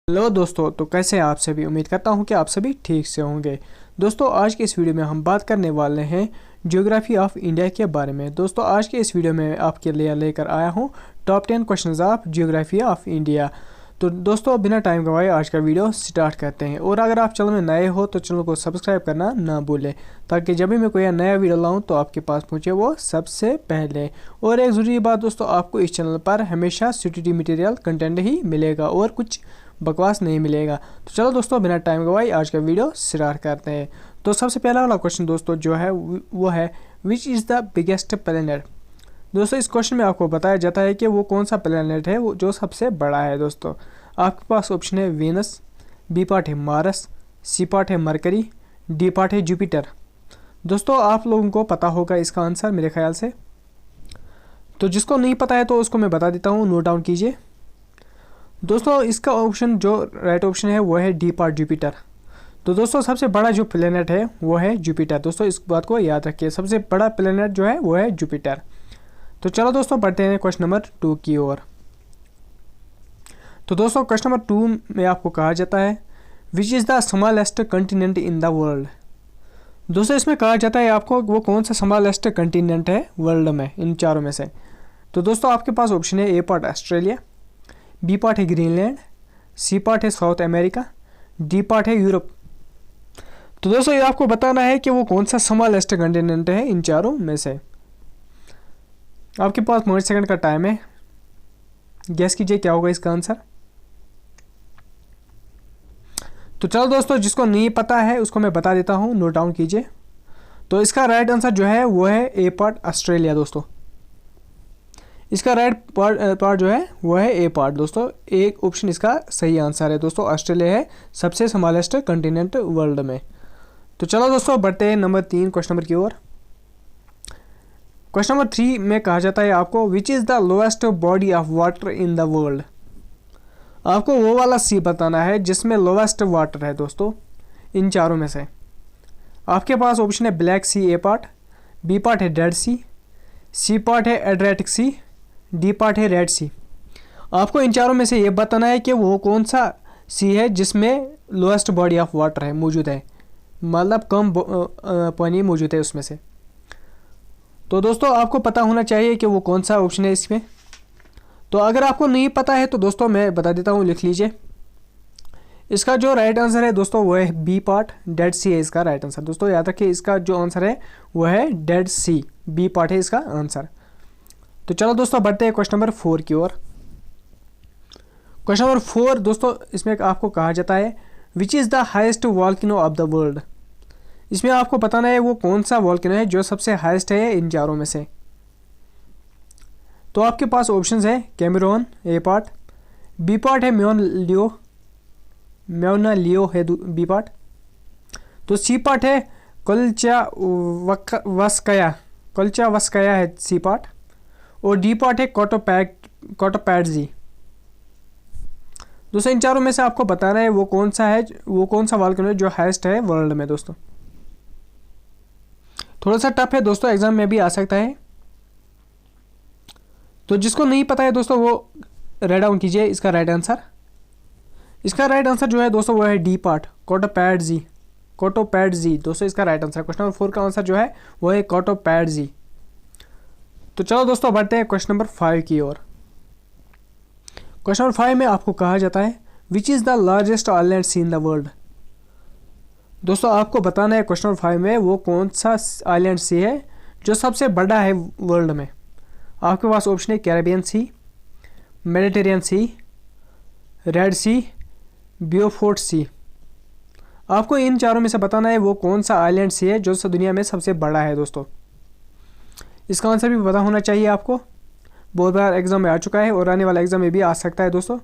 Hello दोस्तों, तो कैसे हैं आप सभी। उम्मीद करता हूं कि आप सभी ठीक से होंगे। दोस्तों, आज के इस वीडियो में हम बात करने वाले हैं ज्योग्राफी ऑफ इंडिया के बारे में। दोस्तों, आज के इस वीडियो में आपके लिए लेकर आया हूं top 10 questions of geography of India. तो दोस्तों, बिना टाइम गवाए आज का वीडियो स्टार्ट करते हैं। और अगर आप चैनल में नए हो तो चैनल को सब्सक्राइब करना ना भूलें, ताकि जब भी मैं कोई नया वीडियो लाऊं तो आपके पास पहुंचे वो सबसे पहले। और एक ज़रूरी बात दोस्तों, आपको इस चैनल पर हमेशा CTT मटेरियल कंटेंट ही मिलेगा और कुछ बकवास नहीं मिलेगा। तो चलो दोस्तों, बिना टाइम गवाए आज का वीडियो स्टार्ट करते हैं। तो सबसे पहला वाला क्वेश्चन दोस्तों जो है वो है which is the biggest planet. दोस्तों, इस क्वेश्चन में आपको बताया जाता है कि वो कौन सा प्लैनेट है वो जो सबसे बड़ा है। दोस्तों, आपके पास ऑप्शन है वीनस, बी पार्ट है मार्स, सी पार्ट है मरकरी, डी पार्ट है जुपिटर। दोस्तों, आप लोगों को पता होगा इसका आंसर मेरे ख्याल से। तो जिसको नहीं पता है तो उसको मैं बता देता हूँ, नोट डाउन कीजिए। दोस्तों, इसका ऑप्शन जो राइट ऑप्शन है वो है डी पार्ट जुपिटर। तो दोस्तों, सबसे बड़ा जो प्लेनेट है वो है जुपिटर। दोस्तों, इस बात को याद रखिए, सबसे बड़ा प्लेनेट जो है वो है जुपिटर। तो चलो दोस्तों, बढ़ते हैं क्वेश्चन नंबर 2 की ओर। तो दोस्तों, क्वेश्चन नंबर 2 में आपको कहा जाता है which is the smallest continent in the world. दोस्तों, इसमें कहा जाता है आपको वो कौन सा स्मॉलेस्ट कंटिनेंट है वर्ल्ड में, इन चारों में से। तो दोस्तों, आपके पास ऑप्शन है A part Australia, B part है ग्रीनलैंड, सी पार्ट है साउथ अमेरिका, डी पार्ट है यूरोप। तो दोस्तों, ये आपको बताना है कि वो कौन सा स्मॉलेस्ट कंटिनेंट है इन चारों में से। आपके पास 5 सेकंड का टाइम है, गैस कीजिए क्या होगा इसका आंसर। तो चलो दोस्तों, जिसको नहीं पता है उसको मैं बता देता हूँ, नोट डाउन कीजिए। तो इसका राइट आंसर जो है वो है ए पार्ट ऑस्ट्रेलिया। दोस्तों, इसका राइट पार्ट जो है वो है ए पार्ट। दोस्तों, एक ऑप्शन इसका सही आंसर है। दोस्तों, ऑस्ट्रेलिया है सबसे स्मॉलेस्ट कंटिनेंट वर्ल्ड में। तो चलो दोस्तों, बढ़ते हैं नंबर 3 क्वेश्चन नंबर की ओर। क्वेश्चन नंबर 3 में कहा जाता है आपको विच is the lowest body of water in the world. आपको वो वाला सी बताना है जिसमें लोएस्ट वाटर है। दोस्तों, इन चारों में से आपके पास ऑप्शन है ब्लैक सी ए पार्ट, बी पार्ट है डेड सी पार्ट है एड्रियाटिक सी, डी पार्ट है रेड सी। आपको इन चारों में से ये बताना है कि वो कौन सा सी है जिसमें लोएस्ट बॉडी ऑफ वाटर है मौजूद है, मतलब कम पानी मौजूद है उसमें से। तो दोस्तों, आपको पता होना चाहिए कि वो कौन सा ऑप्शन है इसमें। तो अगर आपको नहीं पता है तो दोस्तों मैं बता देता हूँ, लिख लीजिए। इसका जो राइट आंसर है दोस्तों वो है बी पार्ट डेड सी है इसका राइट आंसर। दोस्तों, याद रखिए, इसका जो आंसर है वो है डेड सी, बी पार्ट है इसका आंसर। तो चलो दोस्तों, बढ़ते हैं क्वेश्चन नंबर 4 की ओर। क्वेश्चन नंबर 4 दोस्तों, इसमें आपको कहा जाता है which is the highest volcano of the world. इसमें आपको बताना है वो कौन सा वॉल्केनो है जो सबसे हाईएस्ट है इन चारों में से। तो आपके पास ऑप्शंस है कैमरून ए पार्ट, बी पार्ट है म्योना लियो है बी पार्ट, तो सी पार्ट है कल्चा वस्काया है सी पार्ट, और डी पार्ट है कोटोपैडजी। दोस्तों, इन चारों में से आपको बताना है वो कौन सा वॉल्केनो है जो हाईएस्ट है वर्ल्ड में। दोस्तों, थोड़ा सा टफ है दोस्तों, एग्जाम में भी आ सकता है। तो जिसको नहीं पता है दोस्तों वो राइट डाउन कीजिए इसका राइट आंसर। इसका राइट आंसर जो है दोस्तों वो है डी पार्ट कोटोपैडजी। दोस्तों, इसका राइट आंसर क्वेश्चन नंबर 4 का आंसर जो है वो है कोटोपैडजी। तो चलो दोस्तों, बढ़ते हैं क्वेश्चन नंबर 5 की ओर। क्वेश्चन नंबर 5 में आपको कहा जाता है which is the largest island sea in the world. दोस्तों, आपको बताना है क्वेश्चन नंबर 5 में वो कौन सा आइलैंड सी है जो सबसे बड़ा है वर्ल्ड में। आपके पास ऑप्शन है कैरेबियन सी, मेडिटेरियन सी, रेड सी, ब्यूफोर्ट सी। आपको इन चारों में से बताना है वो कौन सा आइलैंड सी है जो दुनिया में सबसे बड़ा है। दोस्तों, इसका आंसर भी पता होना चाहिए आपको, बहुत बार एग्जाम में आ चुका है और आने वाला एग्जाम में भी आ सकता है। दोस्तों,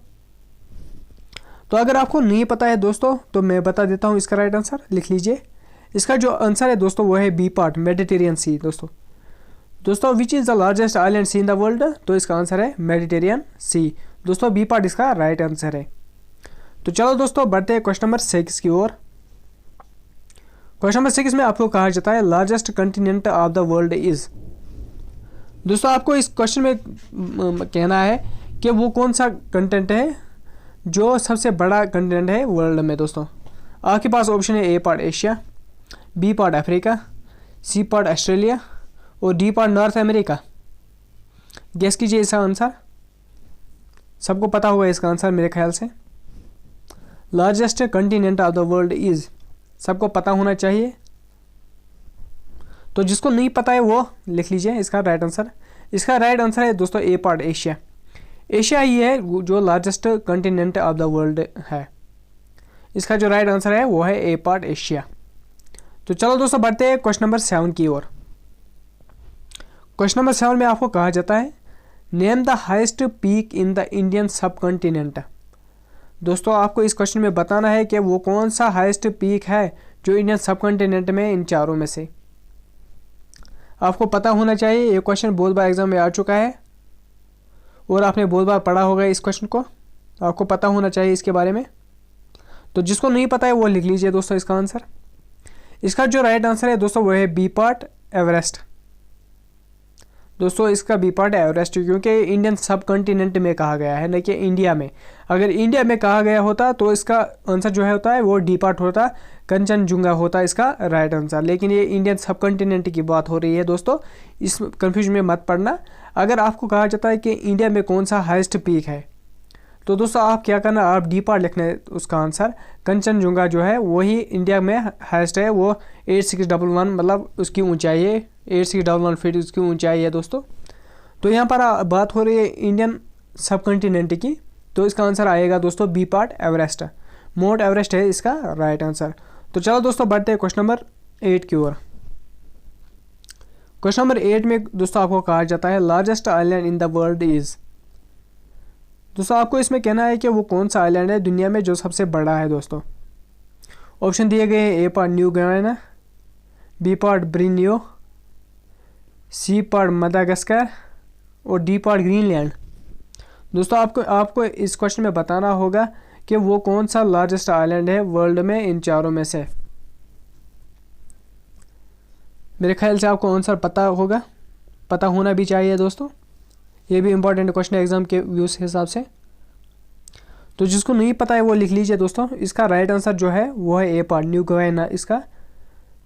तो अगर आपको नहीं पता है दोस्तों तो मैं बता देता हूँ इसका राइट आंसर, लिख लीजिए। इसका जो आंसर है दोस्तों वो है बी पार्ट मेडिटेरियन सी। दोस्तों, which is the largest island sea in the world, तो इसका आंसर है मेडिटेरियन सी। दोस्तों, बी पार्ट इसका राइट आंसर है। तो चलो दोस्तों, बढ़ते हैं क्वेश्चन नंबर 6 की ओर। क्वेश्चन नंबर 6 में आपको कहा जाता है largest continent of the world is. दोस्तों, आपको इस क्वेश्चन में कहना है कि वो कौन सा कंटेंट है जो सबसे बड़ा कंटिनेंट है वर्ल्ड में दोस्तों? आपके पास ऑप्शन है A part Asia, B part Africa, C part Australia और D part North America. Guess कीजिए इसका आंसर। सबको पता होगा इसका आंसर मेरे ख्याल से। Largest continent of the world is, सबको पता होना चाहिए। तो जिसको नहीं पता है वो लिख लीजिए इसका राइट आंसर। इसका राइट आंसर है दोस्तों ए पार्ट एशिया। एशिया ही है जो largest continent of the world है। इसका जो राइट आंसर है वो है ए पार्ट एशिया। तो चलो दोस्तों बढ़ते हैं क्वेश्चन नंबर 7 की ओर। क्वेश्चन नंबर 7 में आपको कहा जाता है name the highest peak in the Indian सब कॉन्टिनेंट। दोस्तों आपको इस क्वेश्चन में बताना है कि वो कौन सा हाईएस्ट पीक है जो इंडियन सब कॉन्टिनेंट में इन चारों में से। आपको पता होना चाहिए, ये क्वेश्चन बहुत बार एग्जाम में आ चुका है और आपने बहुत बार पढ़ा होगा इस क्वेश्चन को। आपको पता होना चाहिए इसके बारे में। तो जिसको नहीं पता है वो लिख लीजिए दोस्तों इसका आंसर। इसका जो राइट आंसर है दोस्तों वो है बी पार्ट एवरेस्ट। दोस्तों इसका बी पार्ट एवरेस्ट, क्योंकि इंडियन सब कॉन्टिनेंट में कहा गया है, न कि इंडिया में। अगर इंडिया में कहा गया होता तो इसका आंसर जो है होता है वो डी पार्ट होता, कंचनजुंगा होता इसका राइट आंसर। लेकिन ये इंडियन सब कॉन्टिनेंट की बात हो रही है दोस्तों, इस कंफ्यूजन में मत पड़ना। अगर आपको कहा जाता है कि इंडिया में कौन सा हाईएस्ट पीक है तो दोस्तों आप क्या करना, आप डी पार्ट लिखना है उसका आंसर। कंचनजुंगा जो है वही इंडिया में हाईएस्ट है, वो 8611 मतलब उसकी ऊंचाई है, 8611 फीट उसकी ऊंचाई है दोस्तों। तो यहाँ पर बात हो रही है इंडियन सब कॉन्टिनेंट की, तो इसका आंसर आएगा दोस्तों B part Everest. Mount Everest है इसका राइट आंसर। तो चलो दोस्तों बढ़ते हैं क्वेश्चन नंबर 8 की ओर। क्वेश्चन नंबर 8 में दोस्तों आपको कहा जाता है largest island in the world is. दोस्तों आपको इसमें कहना है कि वो कौन सा आइलैंड है दुनिया में जो सबसे बड़ा है दोस्तों। ऑप्शन दिए गए हैं ए पार्ट न्यू गियाना, B part ब्रिनियो, C part Madagascar और डी पार्ट ग्रीनलैंड। दोस्तों आपको इस क्वेश्चन में बताना होगा कि वो कौन सा लार्जेस्ट आइलैंड है वर्ल्ड में इन चारों में से। मेरे ख्याल से आपको आंसर पता होगा, पता होना भी चाहिए दोस्तों। ये भी इंपॉर्टेंट क्वेश्चन है एग्जाम के व्यूज के हिसाब से। तो जिसको नहीं पता है वो लिख लीजिए दोस्तों। इसका राइट आंसर जो है वो है ए पार्ट न्यू गियाना, इसका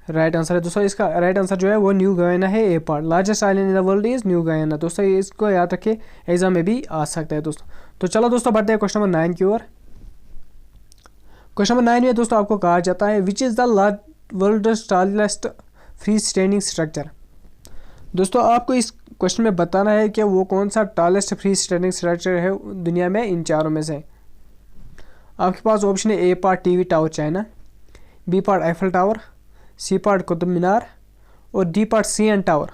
राइट आंसर है दोस्तों। इसका राइट आंसर जो है वो न्यू गियाना है, A part. Largest island in the world is New Guinea. दोस्तों इसको याद रखिए, एग्जाम में भी आ सकता है दोस्तों। तो चलो दोस्तों बढ़ते हैं क्वेश्चन नंबर 9 की ओर। क्वेश्चन नंबर 9 में दोस्तों आपको कहा जाता है which is the world tallest free standing structure. दोस्तों आपको इस क्वेश्चन में बताना है कि वो कौन सा टॉलेस्ट फ्री स्टैंडिंग स्ट्रक्चर है दुनिया में इन चारों में से। आपके पास ऑप्शन है A part TV tower China, B part Eiffel tower, C part Qutub Minar और डी पार्ट सीएन टावर।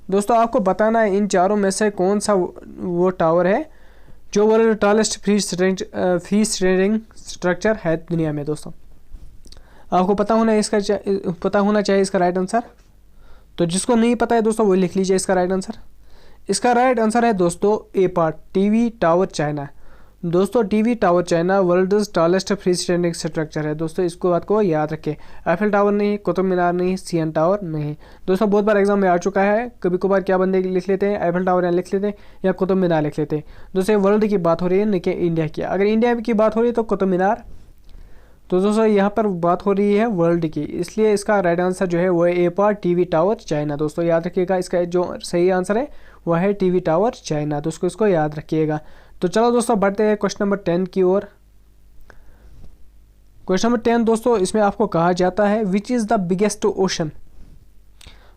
दोस्तों आपको बताना है इन चारों में से कौन सा वो टावर है जो world tallest free standing structure है दुनिया में। दोस्तों आपको पता होना चाहिए इसका राइट आंसर। तो जिसको नहीं पता है दोस्तों वो लिख लीजिए इसका राइट आंसर। इसका राइट आंसर है दोस्तों ए पार्ट टीवी टावर चाइना। दोस्तों TV tower China world tallest free standing structure है दोस्तों, इसको बात को याद रखें। आईफल टावर नहीं, कुतुब मीनार नहीं, सीएन टावर नहीं। दोस्तों बहुत बार एग्जाम में आ चुका है, कभी कभार क्या बंदे लिख लेते हैं आईफल टावर लिख लेते हैं या कुतुब मीनार लिख लेते हैं। दोस्तों वर्ल्ड की बात हो रही है न कि इंडिया की। अगर इंडिया की बात हो रही है तो कुतुब मीनार, तो दोस्तों यहाँ पर बात हो रही है वर्ल्ड की, इसलिए इसका राइट आंसर जो है वो है A part TV tower China. दोस्तों याद रखिएगा, इसका जो सही आंसर है वह है टीवी टावर चाइना। दोस्तों इसको याद रखिएगा। तो चलो दोस्तों बढ़ते हैं क्वेश्चन नंबर 10 की ओर। क्वेश्चन नंबर 10 दोस्तों इसमें आपको कहा जाता है which is the biggest ocean.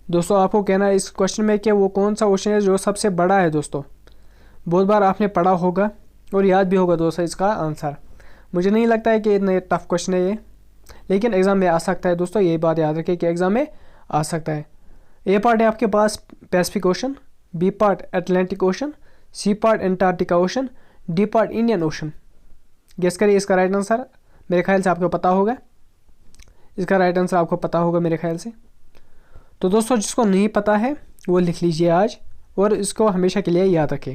दोस्तों आपको कहना है इस क्वेश्चन में कि वो कौन सा ओशन है जो सबसे बड़ा है। दोस्तों बहुत बार आपने पढ़ा होगा और याद भी होगा दोस्तों इसका आंसर। मुझे नहीं लगता है कि इतना टफ क्वेश्चन है ये, लेकिन एग्जाम में आ सकता है दोस्तों। ये बात याद रखें कि एग्जाम में आ सकता है। ए पार्ट है आपके पास Pacific ocean, B part Atlantic ocean, C part Antarctica ocean, D part Indian ocean. Guess करिए इसका राइट आंसर। मेरे ख्याल से आपको पता होगा, इसका राइट आंसर आपको पता होगा मेरे ख्याल से। तो दोस्तों जिसको नहीं पता है वो लिख लीजिए आज और इसको हमेशा के लिए याद रखें।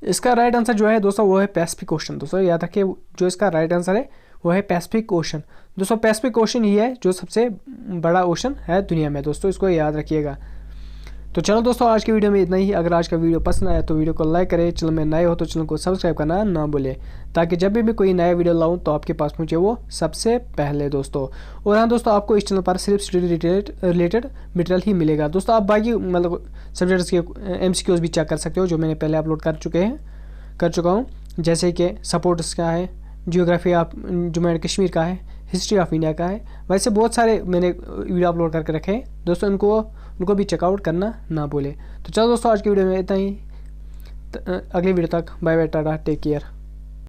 इसका राइट आंसर जो है दोस्तों वो है पैसिफिक ओशन। दोस्तों याद रखिए जो इसका राइट आंसर है वो है पैसिफिक ओशन। दोस्तों पैसिफिक ओशन ही है जो सबसे बड़ा ओशन है दुनिया में। दोस्तों इसको याद रखिएगा। तो चलो दोस्तों, आज की वीडियो में इतना ही। अगर आज का वीडियो पसंद आया तो वीडियो को लाइक करें। चैनल में नए हो तो चैनल को सब्सक्राइब करना ना भूलें, ताकि जब भी मैं कोई नया वीडियो लाऊं तो आपके पास पहुंचे वो सबसे पहले दोस्तों। और हाँ दोस्तों, आपको इस चैनल पर सिर्फ स्टडी रिलेटेड मटेरियल ही मिलेगा दोस्तों। आप बाकी मतलब सब्जेक्ट्स के MCQs भी चेक कर सकते हो, जो मैंने पहले अपलोड कर चुका हूँ। जैसे कि सपोर्ट्स का है, geography of Jammu and Kashmir का है, हिस्ट्री ऑफ इंडिया का है। वैसे बहुत सारे मैंने वीडियो अपलोड करके रखे हैं दोस्तों, उनको भी चेकआउट करना ना भूलें। तो चलो दोस्तों, आज की वीडियो में इतना ही। अगली वीडियो तक bye bye, tata, take care.